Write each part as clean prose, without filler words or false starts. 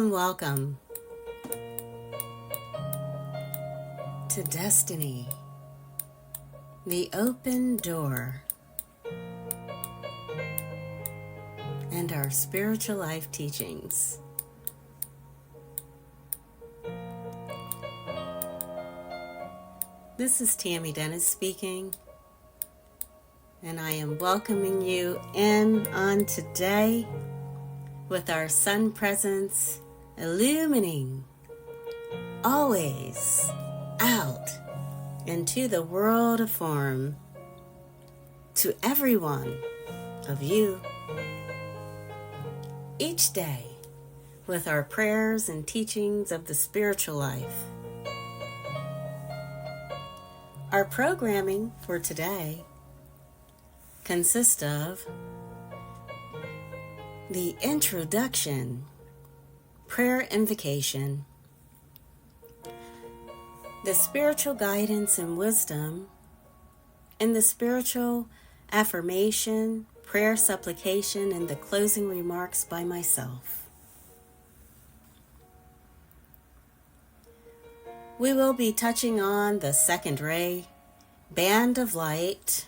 and welcome to Destiny, the Open Door, and our spiritual life teachings. This is Tammy speaking, and I am welcoming you in on today with our sun presence illumining always out into the world of form to every one of you each day with our prayers and teachings of the spiritual life. Our programming for today consists of the introduction, prayer invocation, the spiritual guidance and wisdom, and the spiritual affirmation, prayer supplication, and the closing remarks by myself. We will be touching on the second ray, band of light,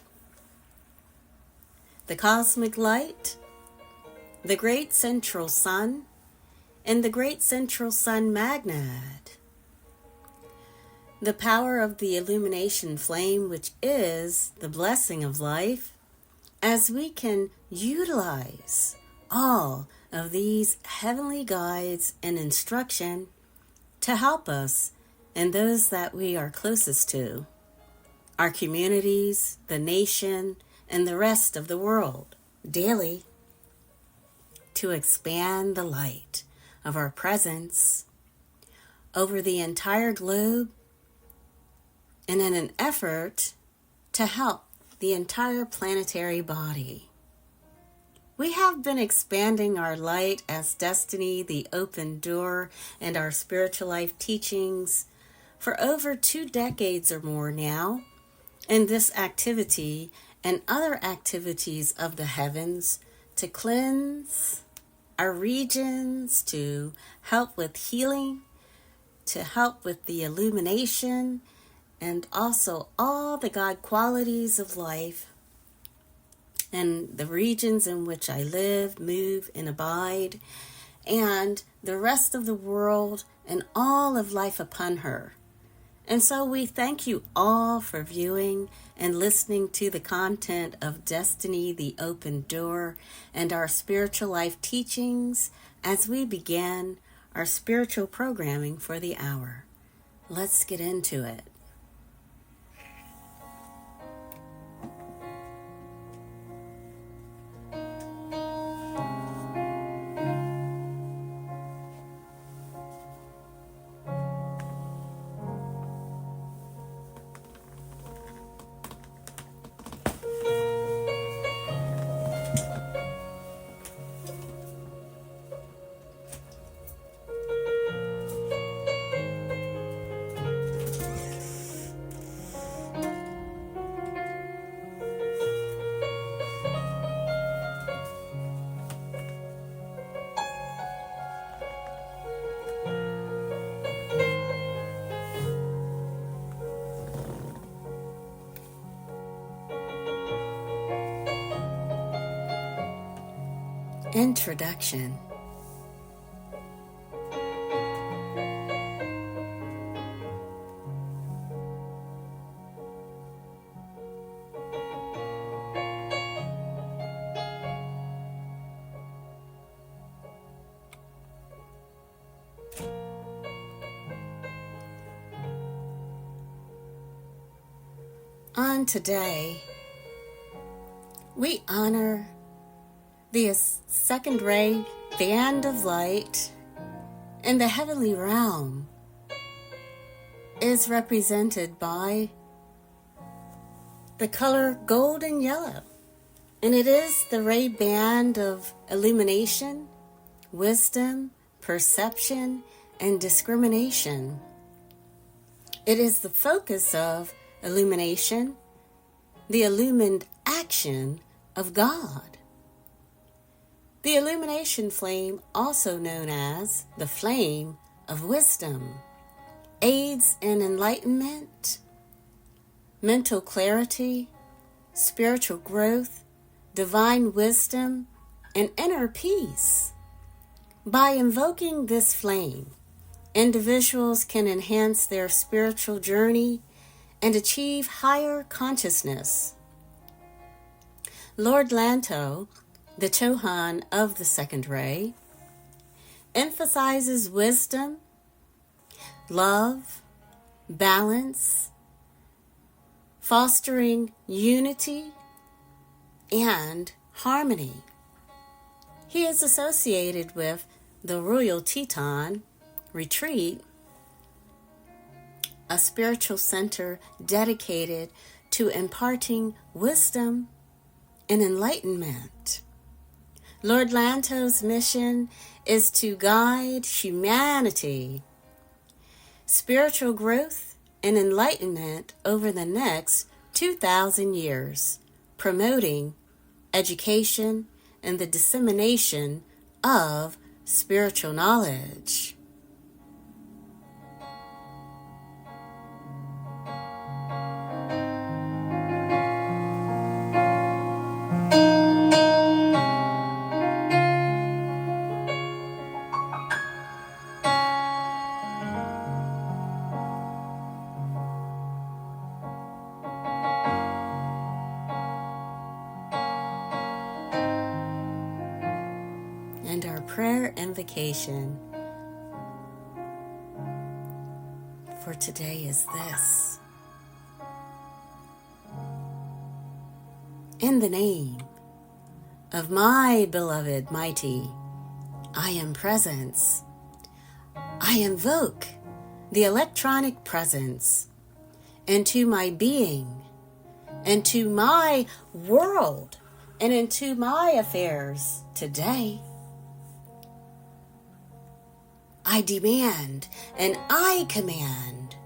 the cosmic light, the great central sun, and the great central sun magnet. The power of the illumination flame, which is the blessing of life, as we can utilize all of these heavenly guides and instruction to help us and those that we are closest to, our communities, the nation, and the rest of the world, daily, to expand the light of our presence over the entire globe, and in an effort to help the entire planetary body. We have been expanding our light as Destiny, the Open Door, and our spiritual life teachings for over 2 decades or more now, and this activity and other activities of the heavens to cleanse our regions, to help with healing, to help with the illumination, and also all the God qualities of life and the regions in which I live, move, and abide, and the rest of the world and all of life upon her. And so we thank you all for viewing and listening to the content of Destiny, the Open Door, and our spiritual life teachings as we begin our spiritual programming for the hour. Let's get into it. Introduction. On today, we honor the second ray band of light in the heavenly realm is represented by the color gold and yellow. And it is the ray band of illumination, wisdom, perception, and discrimination. It is the focus of illumination, the illumined action of God. The illumination flame, also known as the flame of wisdom, aids in enlightenment, mental clarity, spiritual growth, divine wisdom, and inner peace. By invoking this flame, individuals can enhance their spiritual journey and achieve higher consciousness. Lord Lanto, the Chohan of the second ray, emphasizes wisdom, love, balance, fostering unity and harmony. He is associated with the Royal Teton Retreat, a spiritual center dedicated to imparting wisdom and enlightenment. Lord Lanto's mission is to guide humanity, spiritual growth and enlightenment over the next 2,000 years, promoting education and the dissemination of spiritual knowledge. And our prayer invocation for today is this. In the name of my beloved mighty I Am Presence, I invoke the electronic presence into my being, into my world, and into my affairs today. I demand and I command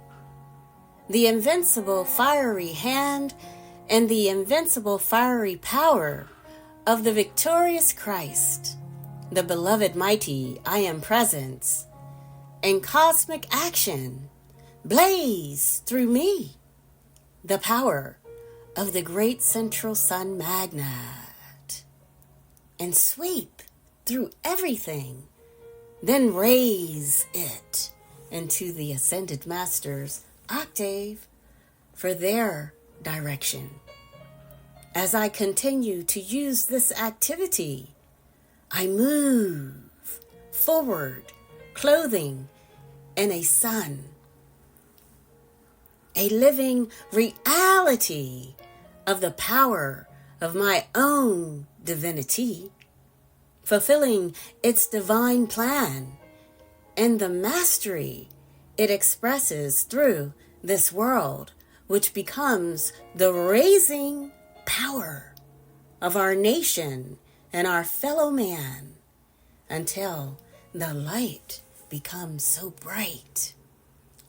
the invincible fiery hand and the invincible fiery power of the victorious Christ, the beloved mighty I Am Presence, and cosmic action blaze through me, the power of the great central sun magnet, and sweep through everything. Then raise it into the Ascended Master's octave for their direction. As I continue to use this activity, I move forward, clothing in a sun, a living reality of the power of my own divinity, fulfilling its divine plan and the mastery it expresses through this world, which becomes the raising power of our nation and our fellow man until the light becomes so bright.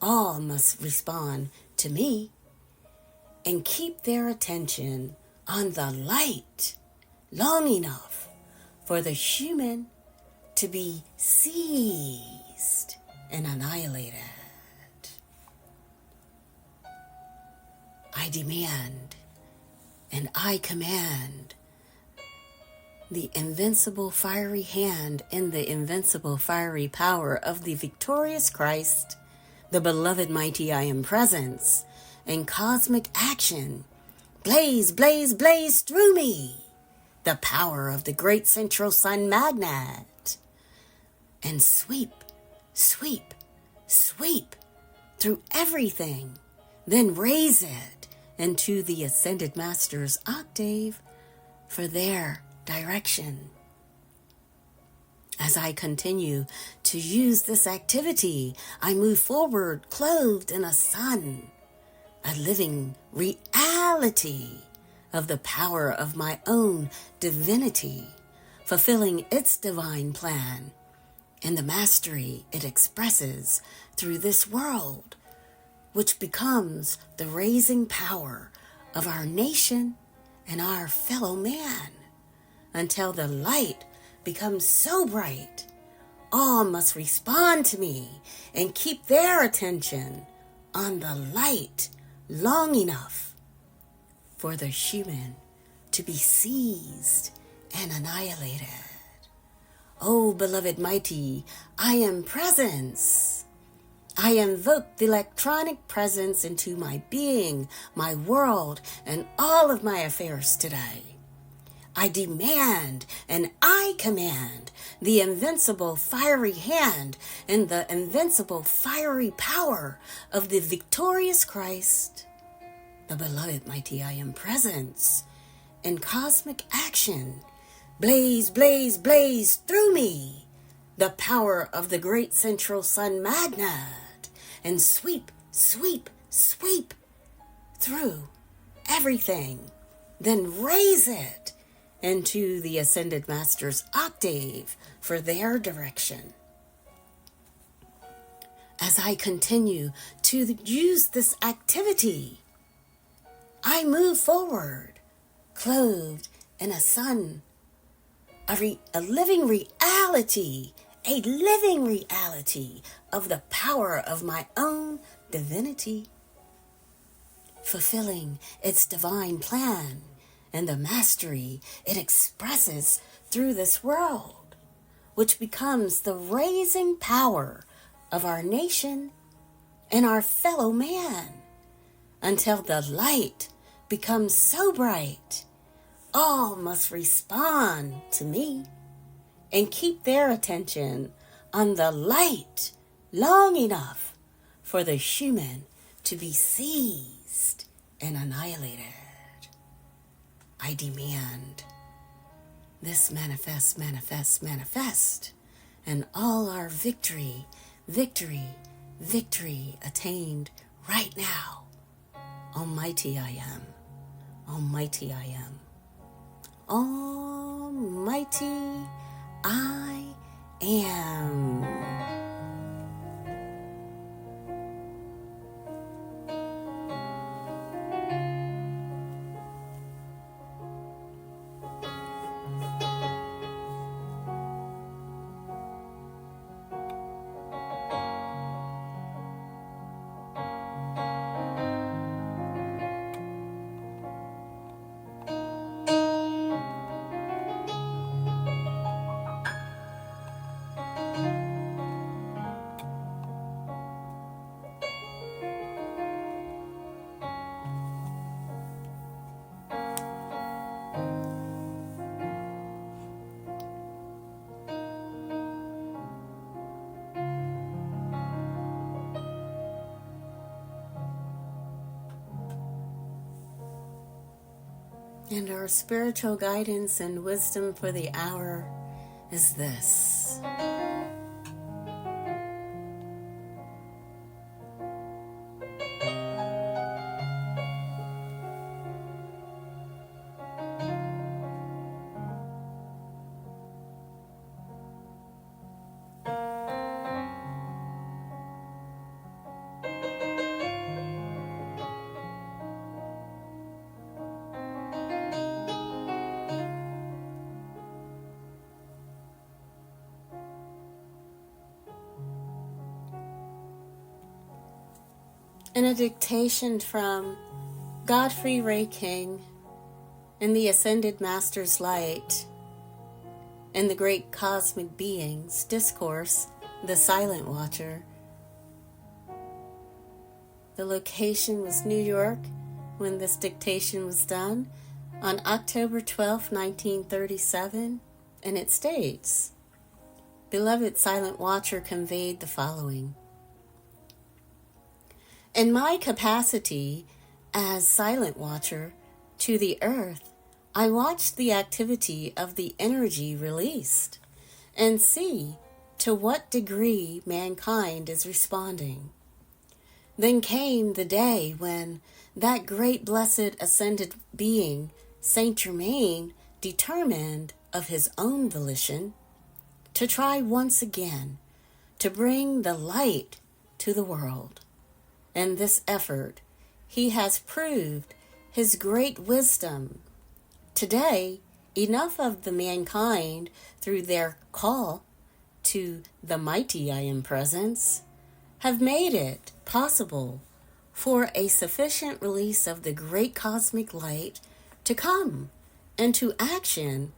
All must respond to me and keep their attention on the light long enough for the human to be seized and annihilated. I demand and I command the invincible fiery hand and the invincible fiery power of the victorious Christ, the beloved mighty I Am Presence, and cosmic action blaze, blaze, blaze through me, the power of the great central sun magnet, and sweep, sweep, sweep through everything, then raise it into the Ascended Master's octave for their direction. As I continue to use this activity, I move forward clothed in a sun, a living reality of the power of my own divinity, fulfilling its divine plan and the mastery it expresses through this world, which becomes the raising power of our nation and our fellow man, until the light becomes so bright, all must respond to me and keep their attention on the light long enough for the human to be seized and annihilated. Oh, beloved mighty, I am presence. I invoke the electronic presence into my being, my world, and all of my affairs today. I demand and I command the invincible fiery hand and the invincible fiery power of the victorious Christ, the beloved mighty I am presence, in cosmic action. Blaze, blaze, blaze through me the power of the great central sun magnet, and sweep, sweep, sweep through everything. Then raise it into the Ascended Master's octave for their direction. As I continue to use this activity, I move forward, clothed in a sun, a living reality of the power of my own divinity, fulfilling its divine plan and the mastery it expresses through this world, which becomes the raising power of our nation and our fellow man, until the light becomes so bright, all must respond to me and keep their attention on the light long enough for the human to be seized and annihilated. I demand this manifest, manifest, manifest, and all our victory, victory, victory attained right now. Almighty I am, Almighty I am, Almighty I am. And our spiritual guidance and wisdom for the hour is this. In a dictation from Godfrey Ray King in the Ascended Master's Light in the Great Cosmic Beings Discourse, The Silent Watcher. The location was New York when this dictation was done on October 12, 1937, and it states, Beloved Silent Watcher conveyed the following. In my capacity as Silent Watcher to the Earth, I watch the activity of the energy released and see to what degree mankind is responding. Then came the day when that great blessed ascended being, Saint Germain, determined of his own volition to try once again to bring the light to the world. In this effort, he has proved his great wisdom. Today, enough of the mankind, through their call to the mighty I Am Presence, have made it possible for a sufficient release of the great cosmic light to come into action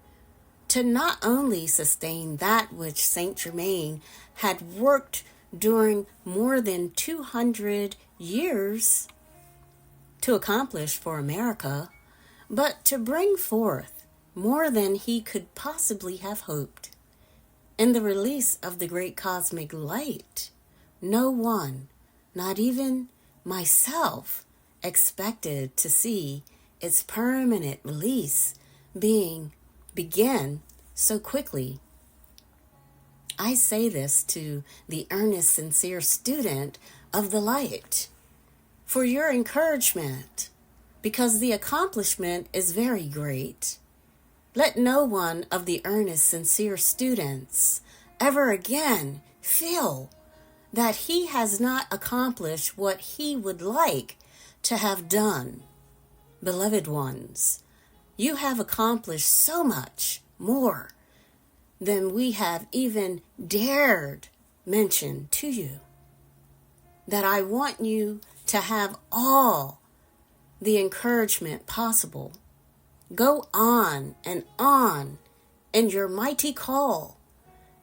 to not only sustain that which Saint Germain had worked during more than 200 years to accomplish for America, but to bring forth more than he could possibly have hoped. In the release of the great cosmic light, no one, not even myself, expected to see its permanent release begin so quickly. I say this to the earnest, sincere student of the light for your encouragement, because the accomplishment is very great. Let no one of the earnest, sincere students ever again feel that he has not accomplished what he would like to have done. Beloved ones, you have accomplished so much more than we have even dared mention to you, that I want you to have all the encouragement possible. Go on in your mighty call,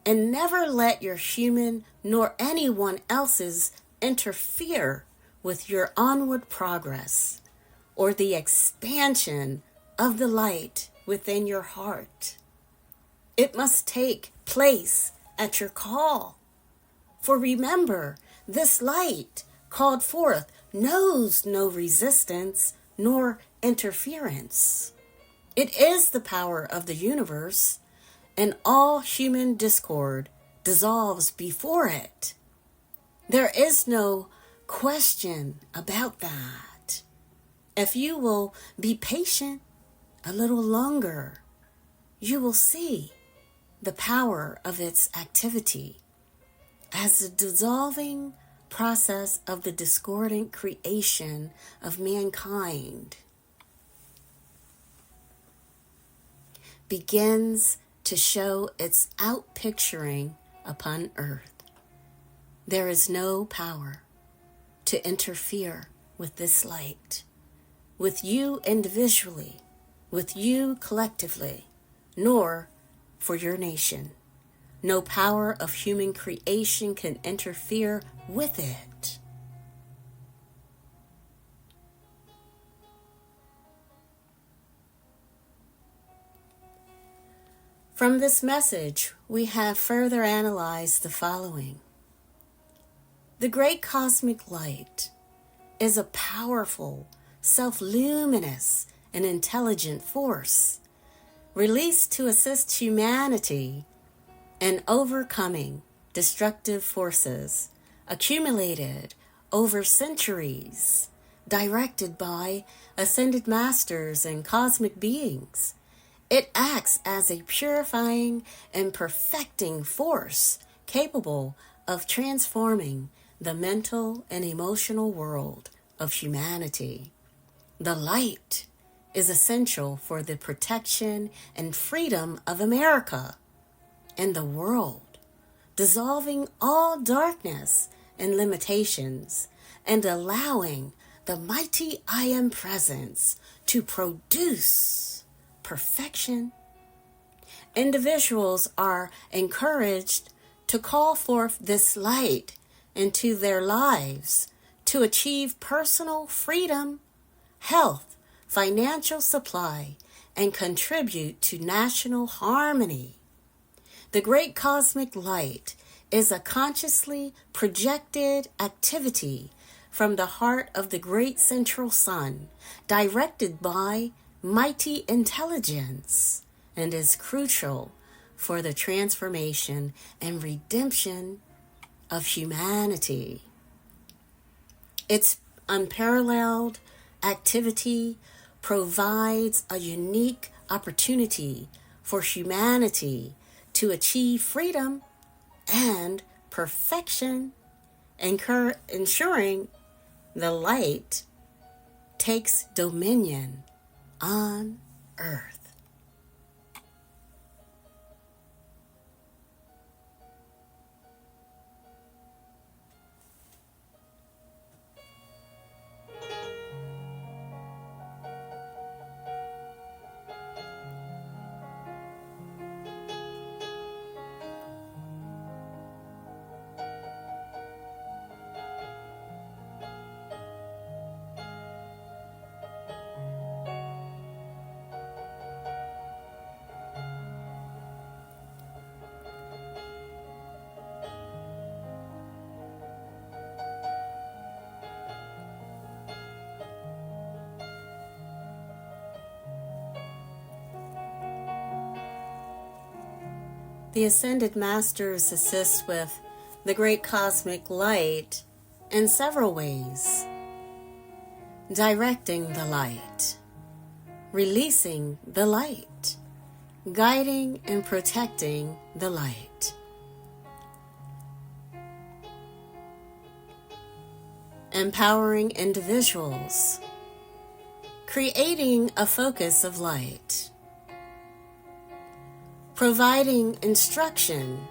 and never let your human nor anyone else's interfere with your onward progress or the expansion of the light within your heart. It must take place at your call. For remember, this light called forth knows no resistance nor interference. It is the power of the universe, and all human discord dissolves before it. There is no question about that. If you will be patient a little longer, you will see the power of its activity as the dissolving process of the discordant creation of mankind begins to show its outpicturing upon earth. There is no power to interfere with this light, with you individually, with you collectively, nor for your nation. No power of human creation can interfere with it. From this message, we have further analyzed the following. The great cosmic light is a powerful, self-luminous, and intelligent force released to assist humanity in overcoming destructive forces accumulated over centuries, directed by ascended masters and cosmic beings. It acts as a purifying and perfecting force capable of transforming the mental and emotional world of humanity. The light is essential for the protection and freedom of America and the world, dissolving all darkness and limitations and allowing the mighty I Am Presence to produce perfection. Individuals are encouraged to call forth this light into their lives to achieve personal freedom, health, financial supply, and contribute to national harmony. The great cosmic light is a consciously projected activity from the heart of the great central sun, directed by mighty intelligence, and is crucial for the transformation and redemption of humanity. Its unparalleled activity provides a unique opportunity for humanity to achieve freedom and perfection, ensuring the light takes dominion on earth. The Ascended Masters assist with the great cosmic light in several ways. Directing the light, releasing the light, guiding and protecting the light. Empowering individuals, creating a focus of light, providing instruction,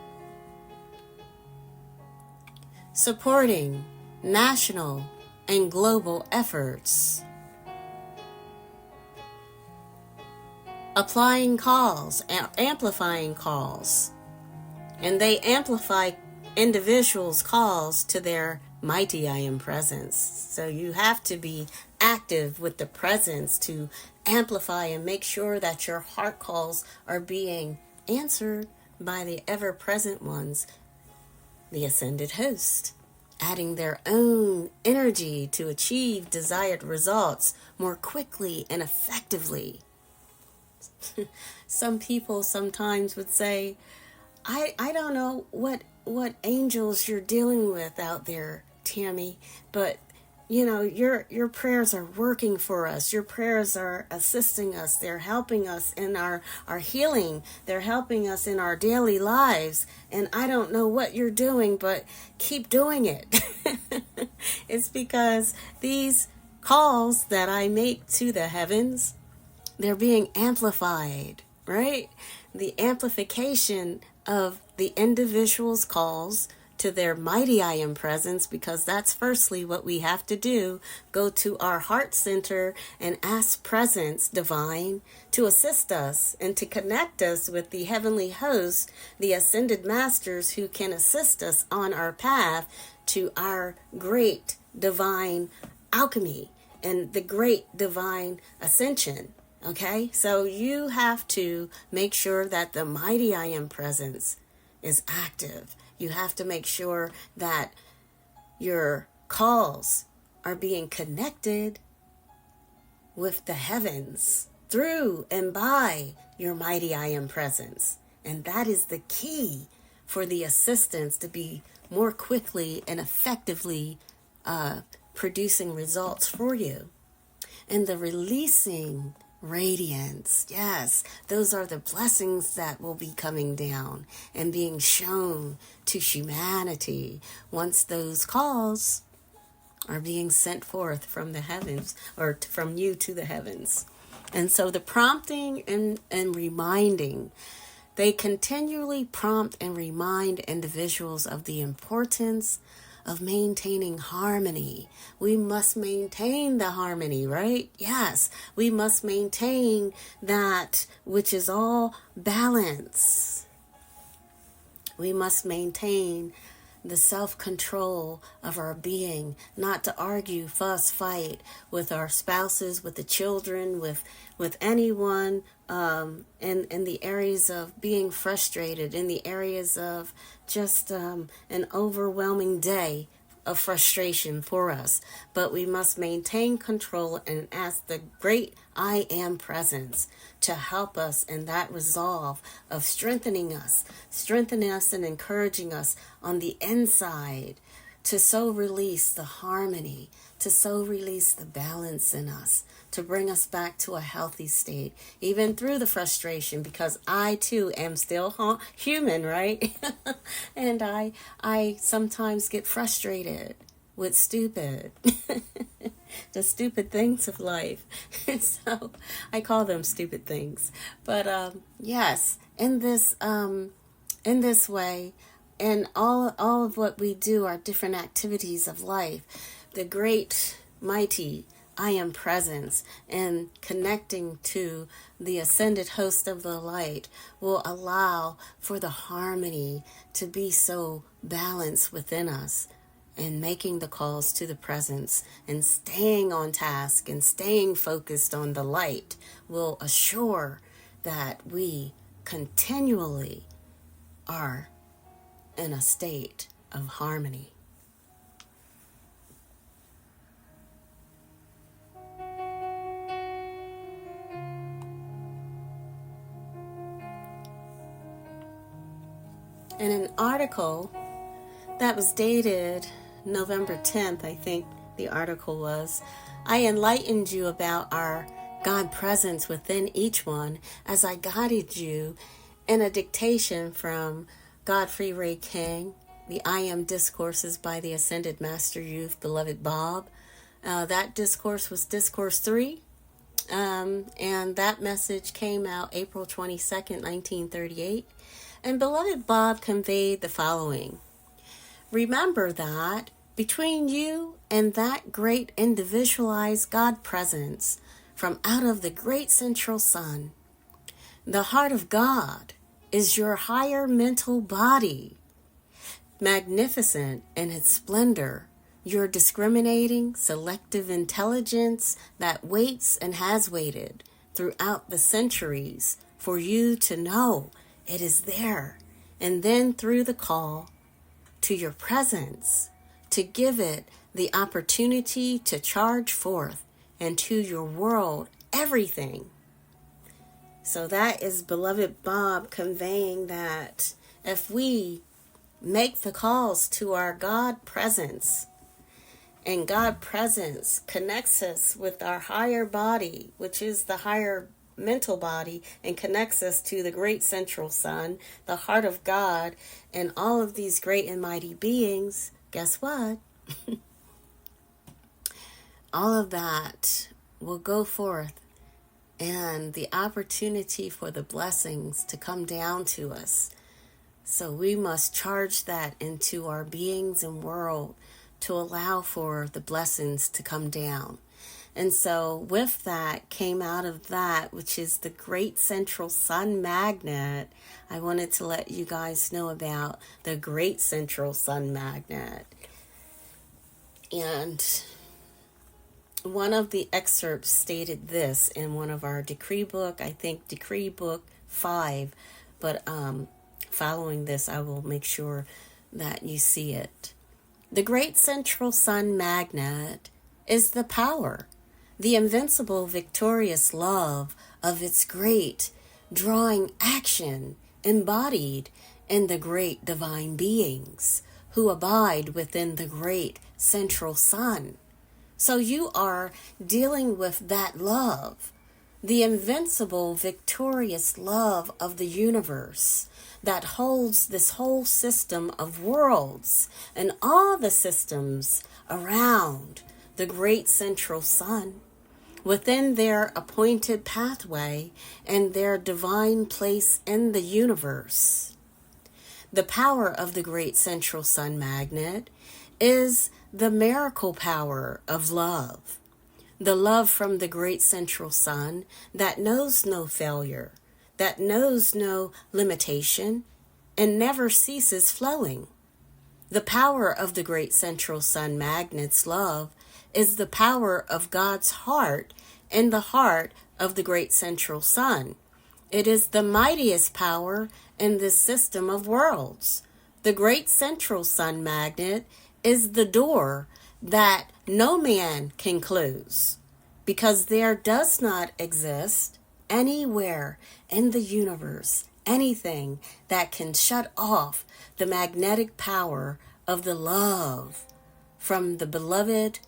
supporting national and global efforts, applying calls, amplifying calls, and they amplify individuals' calls to their mighty I Am presence. So you have to be active with the presence to amplify and make sure that your heart calls are being answered by the ever-present ones, the ascended host, adding their own energy to achieve desired results more quickly and effectively. Some people sometimes would say, I don't know what angels you're dealing with out there, Tammy, but you know, your prayers are working for us. Your prayers are assisting us. They're helping us in our healing. They're helping us in our daily lives. And I don't know what you're doing, but keep doing it. It's because these calls that I make to the heavens, they're being amplified, right? The amplification of the individual's calls to their mighty I Am presence, because that's firstly what we have to do. Go to our heart center and ask presence divine to assist us and to connect us with the heavenly host, the ascended masters who can assist us on our path to our great divine alchemy and the great divine ascension. Okay, so you have to make sure that the mighty I Am presence is active. You have to make sure that your calls are being connected with the heavens through and by your mighty I Am presence. And that is the key for the assistance to be more quickly and effectively producing results for you. And the releasing radiance, yes, those are the blessings that will be coming down and being shown to humanity once those calls are being sent forth from the heavens, or from you to the heavens. And so the prompting and reminding, they continually prompt and remind individuals of the importance of maintaining harmony. We must maintain the harmony, right? Yes, we must maintain that which is all balance. We must maintain the self-control of our being, not to argue, fuss, fight with our spouses, with the children, with anyone, in the areas of being frustrated, in the areas of just an overwhelming day of frustration for us. But we must maintain control and ask the great I Am presence to help us in that resolve of strengthening us and encouraging us on the inside to so release the harmony, to so release the balance in us, to bring us back to a healthy state, even through the frustration, because I too am still human, right? And I sometimes get frustrated with the stupid things of life. So I call them stupid things. But yes, in this way, and all of what we do are different activities of life. The great, mighty I Am presence and connecting to the ascended host of the light will allow for the harmony to be so balanced within us, and making the calls to the presence and staying on task and staying focused on the light will assure that we continually are in a state of harmony. in an article that was dated November 10th, I think the article was, I enlightened you about our God presence within each one as I guided you in a dictation from Godfrey Ray King, the I Am Discourses by the Ascended Master Youth, Beloved Bob. That discourse was Discourse 3, and that message came out April 22nd, 1938. And Beloved Bob conveyed the following. Remember that between you and that great individualized God presence from out of the great central sun, the heart of God is your higher mental body, magnificent in its splendor, your discriminating, selective intelligence that waits and has waited throughout the centuries for you to know it is there, and then through the call to your presence, to give it the opportunity to charge forth into your world everything. So that is Beloved Bob conveying that if we make the calls to our God presence, and God presence connects us with our higher body, which is the higher mental body, and connects us to the great central sun, the heart of God, and all of these great and mighty beings, guess what? All of that will go forth, and the opportunity for the blessings to come down to us. So we must charge that into our beings and world to allow for the blessings to come down. And so with that came out of that, which is the great central sun magnet. I wanted to let you guys know about the great central sun magnet. And one of the excerpts stated this in one of our decree book, I think decree book 5, but following this I will make sure that you see it. The great central sun magnet is the power, the invincible victorious love of its great drawing action embodied in the great divine beings who abide within the great central sun. So you are dealing with that love, the invincible victorious love of the universe that holds this whole system of worlds and all the systems around the great central sun within their appointed pathway and their divine place in the universe. The power of the great central sun magnet is the miracle power of love, the love from the great central sun that knows no failure, that knows no limitation, and never ceases flowing. The power of the great central sun magnet's love is the power of God's heart in the heart of the great central sun. It is the mightiest power in this system of worlds. The great central sun magnet is the door that no man can close, because there does not exist anywhere in the universe anything that can shut off the magnetic power of the love from the beloved,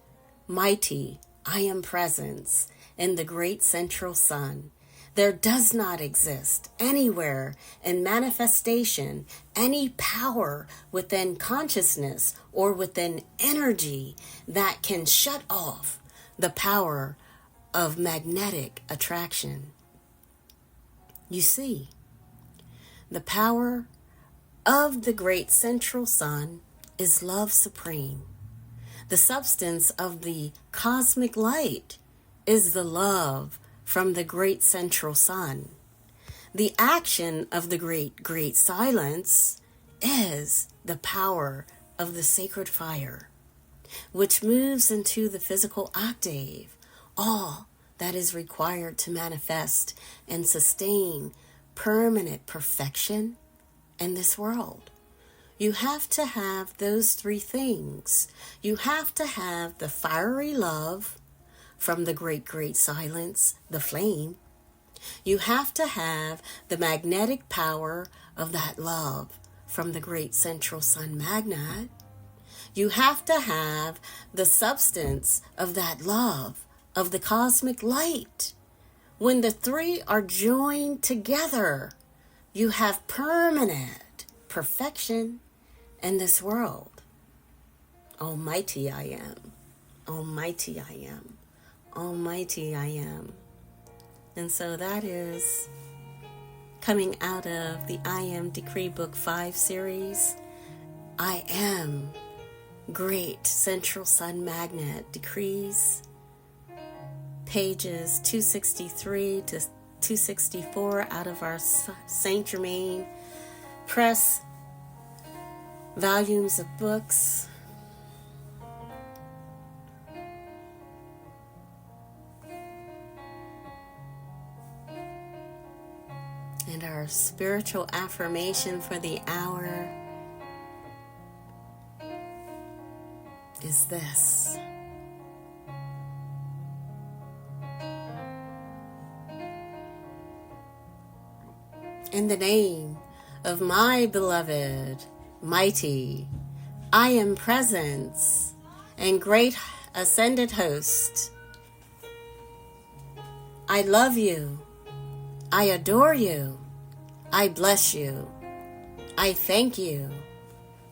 mighty I Am presence in the great central sun. There does not exist anywhere in manifestation any power within consciousness or within energy that can shut off the power of magnetic attraction. You see, the power of the great central sun is love supreme. The substance of the cosmic light is the love from the great central sun. The action of the great silence is the power of the sacred fire, which moves into the physical octave, all that is required to manifest and sustain permanent perfection in this world. You have to have those three things. You have to have the fiery love from the great silence, the flame. You have to have the magnetic power of that love from the great central sun magnet. You have to have the substance of that love, of the cosmic light. When the three are joined together, you have permanent perfection in this world. Almighty I am. Almighty I am. Almighty I am. And so that is coming out of the I Am Decree Book 5 series. I am Great Central Sun Magnet Decrees, pages 263 to 264 out of our Saint Germain Press volumes of books. And our spiritual affirmation for the hour is this. In the name of my beloved, mighty, I am presence and great ascended host, I love you, I adore you, I bless you, I thank you,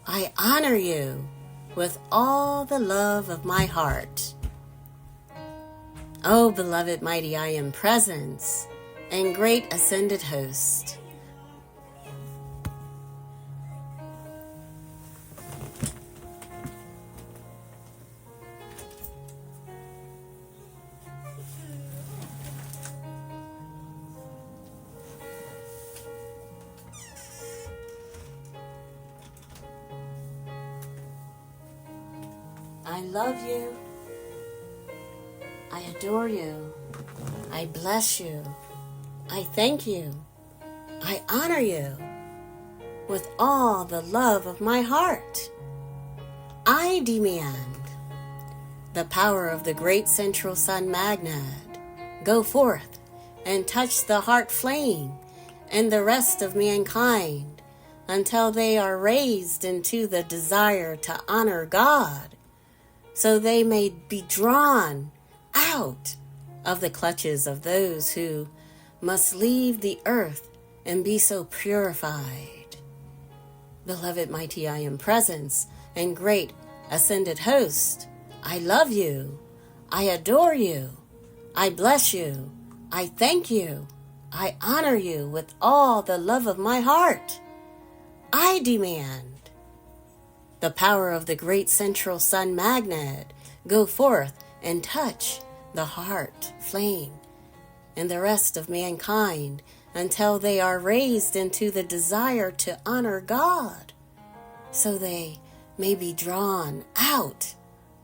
I honor you with all the love of my heart. Oh, beloved, mighty, I am presence and great ascended host. I love you, I adore you, I bless you, I thank you, I honor you with all the love of my heart. I demand the power of the great central sun magnet go forth and touch the heart flame and the rest of mankind until they are raised into the desire to honor God, so they may be drawn out of the clutches of those who must leave the earth and be so purified. Beloved, mighty, I am presence and great ascended host. I love you, I adore you, I bless you, I thank you, I honor you with all the love of my heart. I demand the power of the great central sun magnet go forth and touch the heart flame and the rest of mankind until they are raised into the desire to honor God, so they may be drawn out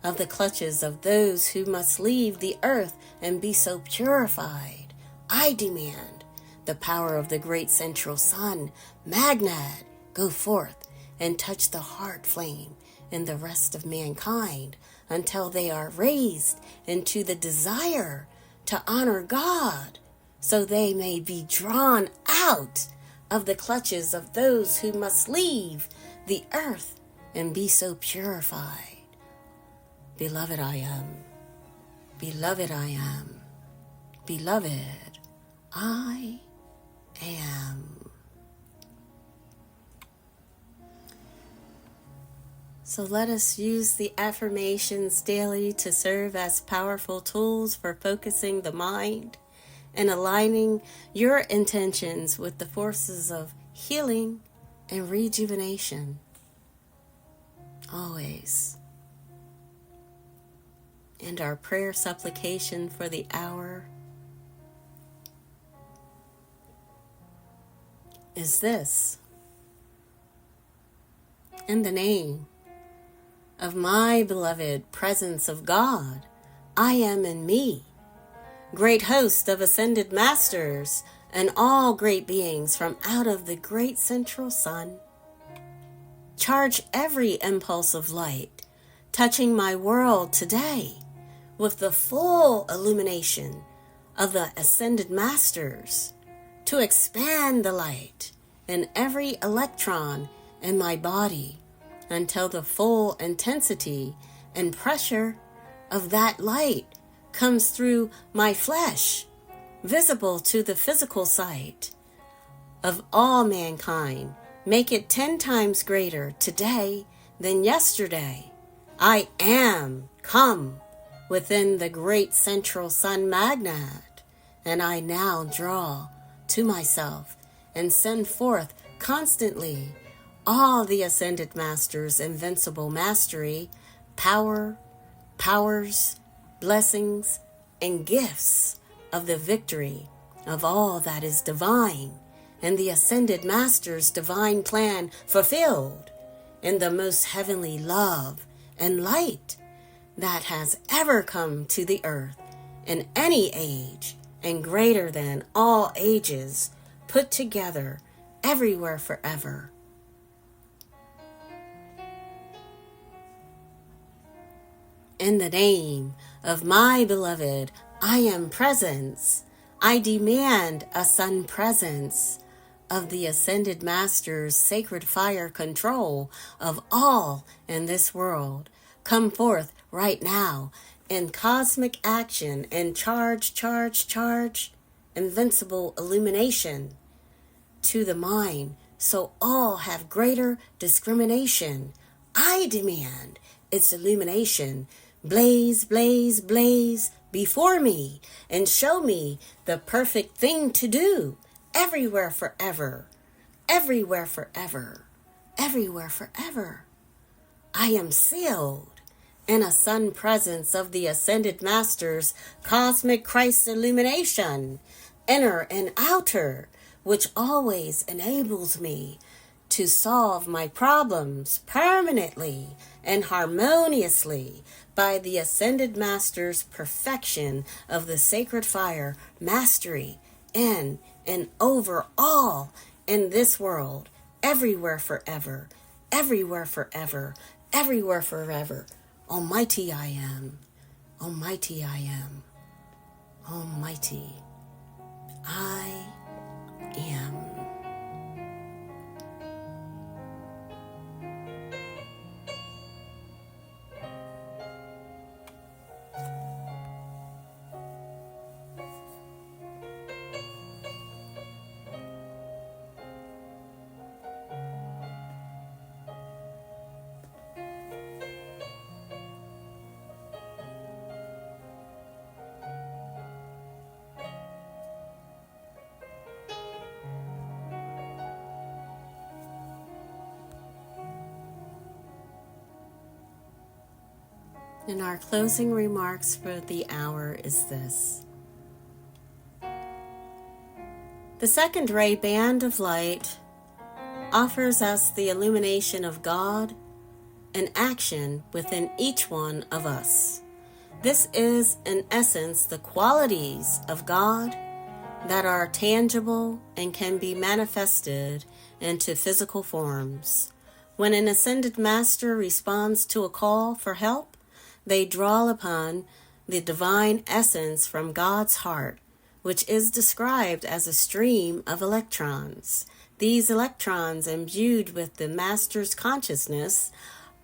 of the clutches of those who must leave the earth and be so purified. I demand the power of the great central sun magnet go forth and touch the heart flame and the rest of mankind until they are raised into the desire to honor God, so they may be drawn out of the clutches of those who must leave the earth and be so purified. Beloved, I am. Beloved, I am. Beloved, I am. So let us use the affirmations daily to serve as powerful tools for focusing the mind and aligning your intentions with the forces of healing and rejuvenation. Always. And our prayer supplication for the hour is this. In the name of my beloved presence of God, I am in me, great host of ascended masters and all great beings from out of the great central sun. Charge every impulse of light touching my world today with the full illumination of the ascended masters to expand the light in every electron in my body until the full intensity and pressure of that light comes through my flesh, visible to the physical sight of all mankind. Make it 10 times greater today than yesterday. I am come within the great central sun magnet, and I now draw to myself and send forth constantly all the ascended masters' invincible mastery, powers, blessings, and gifts of the victory of all that is divine, and the ascended masters' divine plan fulfilled in the most heavenly love and light that has ever come to the earth in any age, and greater than all ages put together everywhere forever. In the name of my beloved I Am Presence, I demand a sun presence of the Ascended Master's sacred fire control of all in this world. Come forth right now in cosmic action and charge, invincible illumination to the mind, so all have greater discrimination. I demand its illumination. Blaze, blaze, blaze before me and show me the perfect thing to do. Everywhere forever, everywhere forever, everywhere forever. I am sealed in a sun presence of the Ascended Master's cosmic Christ illumination, inner and outer, which always enables me to solve my problems permanently and harmoniously by the Ascended Master's perfection of the sacred fire mastery in and over all in this world, everywhere forever, everywhere forever, everywhere forever. Almighty I am, almighty I am, almighty I am. And our closing remarks for the hour is this. The second ray band of light offers us the illumination of God and action within each one of us. This is, in essence, the qualities of God that are tangible and can be manifested into physical forms. When an ascended master responds to a call for help, they draw upon the divine essence from God's heart, which is described as a stream of electrons. These electrons, imbued with the Master's consciousness,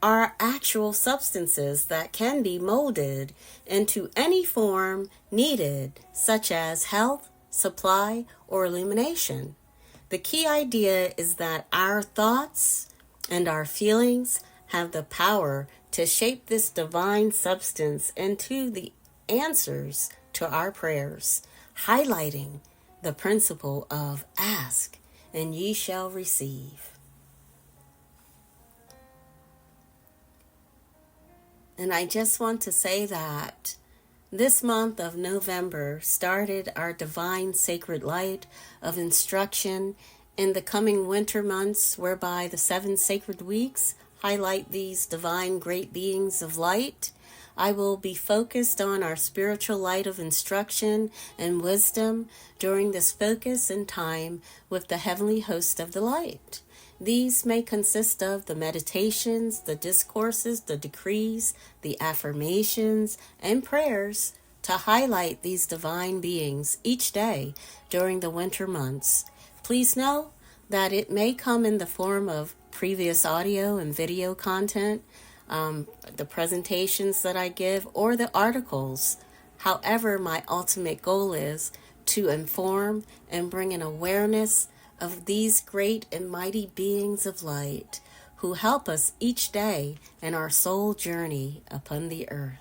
are actual substances that can be molded into any form needed, such as health, supply, or illumination. The key idea is that our thoughts and our feelings have the power to shape this divine substance into the answers to our prayers, highlighting the principle of ask and ye shall receive. And I just want to say that this month of November started our divine sacred light of instruction in the coming winter months, whereby the 7 sacred weeks highlight these divine great beings of light. I will be focused on our spiritual light of instruction and wisdom during this focus and time with the heavenly host of the light. These may consist of the meditations, the discourses, the decrees, the affirmations, and prayers to highlight these divine beings each day during the winter months. Please know that it may come in the form of previous audio and video content, the presentations that I give, or the articles. However, my ultimate goal is to inform and bring an awareness of these great and mighty beings of light who help us each day in our soul journey upon the earth.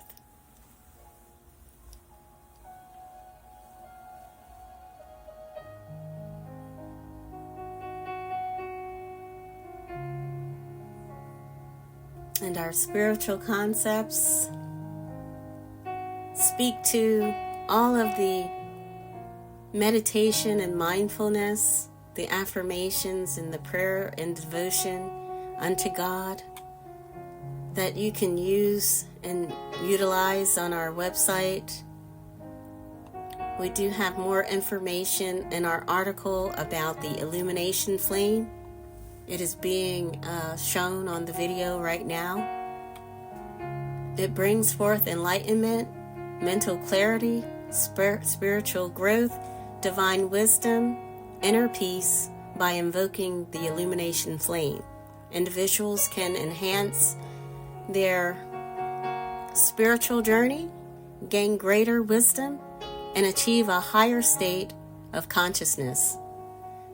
And our spiritual concepts speak to all of the meditation and mindfulness, the affirmations and the prayer and devotion unto God that you can use and utilize on our website. We do have more information in our article about the illumination flame. It is being shown on the video right now. It brings forth enlightenment, mental clarity, spiritual growth, divine wisdom, inner peace by invoking the illumination flame. Individuals can enhance their spiritual journey, gain greater wisdom, and achieve a higher state of consciousness.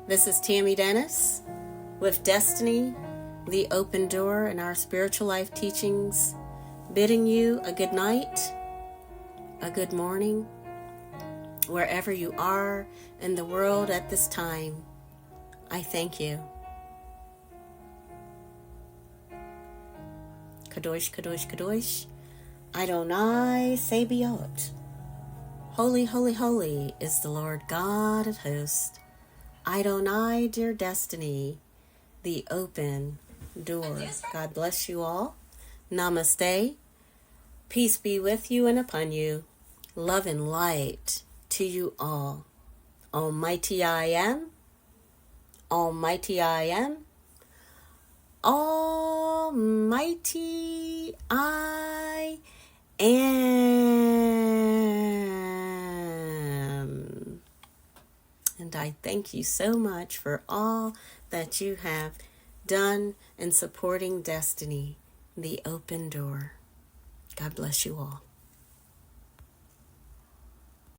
This is Tammy Dennis with Destiny, the Open Door, in our Spiritual Life Teachings, bidding you a good night, a good morning, wherever you are in the world at this time. I thank you. Kadosh, Kadosh, Kadosh, Adonai Sabaoth. Holy, holy, holy is the Lord God of hosts. Adonai, dear Destiny, the Open Door. God bless you all. Namaste. Peace be with you and upon you. Love and light to you all. Almighty I am. Almighty I am. Almighty I am. And I thank you so much for all that you have done in supporting Destiny, the Open Door. God bless you all.